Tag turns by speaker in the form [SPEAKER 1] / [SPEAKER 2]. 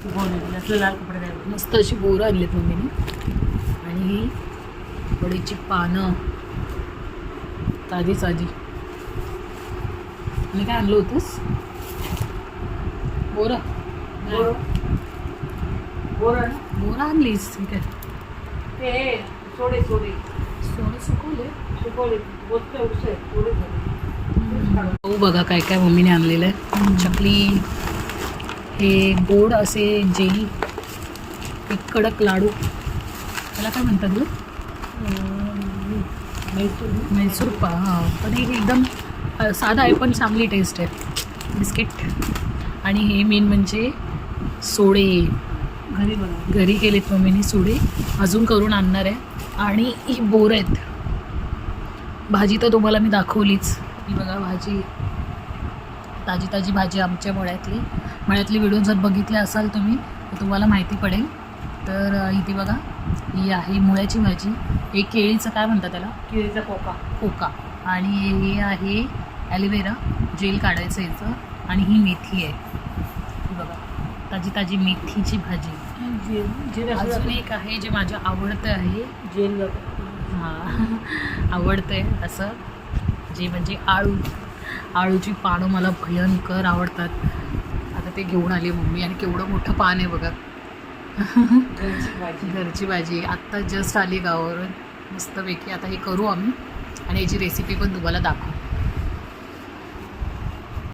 [SPEAKER 1] असलं लाल कपडे द्यावे.
[SPEAKER 2] मस्त अशी बोरं आणलीत मम्मीने. आणि ही वडीची पानं ताजी ताजी. आणि काय आणलं होतंस? बोरं बोरं आणलीस. ठीक आहे.
[SPEAKER 1] ते सोडे
[SPEAKER 2] सोडं सुकवले.
[SPEAKER 1] गोष्ट थोडे
[SPEAKER 2] हो बघा काय काय मम्मीने आणलेलं आहे. चकली, हे गोड असे जेली, एक कडक लाडू, त्याला काय म्हणतात गं? मैसूर हां, पण हे एकदम साधा आहे पण चांगली टेस्ट आहे. बिस्किट. आणि हे मेन म्हणजे सोडे. घरी केलेत मम्मीने सोडे, अजून करून आणणार आहे. आणि ही बोर आहेत. भाजी तर तुम्हाला मी दाखवलीच. ही बघा भाजी, ताजी ताजी भाजी आमच्या मळ्यातली व्हिडिओ जर बघितले असाल तुम्ही तर तुम्हाला माहिती पडेल. तर इथे बघा ही आहे मुळ्याची भाजी. हे केळीचं काय म्हणतात त्याला?
[SPEAKER 1] केळीचा
[SPEAKER 2] कोका. आणि हे आहे ॲलोवेरा जेल काढायचं याचं. आणि ही मेथी आहे. ही बघा ताजी ताजी मेथीची भाजी. अजून एक आहे जे माझं आवडतं आहे.
[SPEAKER 1] जेल
[SPEAKER 2] हां आवडतं आहे असं, जे म्हणजे आळूची पानं मला भयंकर आवडतात. आता ते घेऊन आली मम्मी. आणि केवढं मोठं पान आहे बघा. घरची भाजी आत्ता जस्ट आली गावावरून मस्तपैकी. आता हे करू आम्ही आणि याची रेसिपी पण तुम्हाला दाखवू.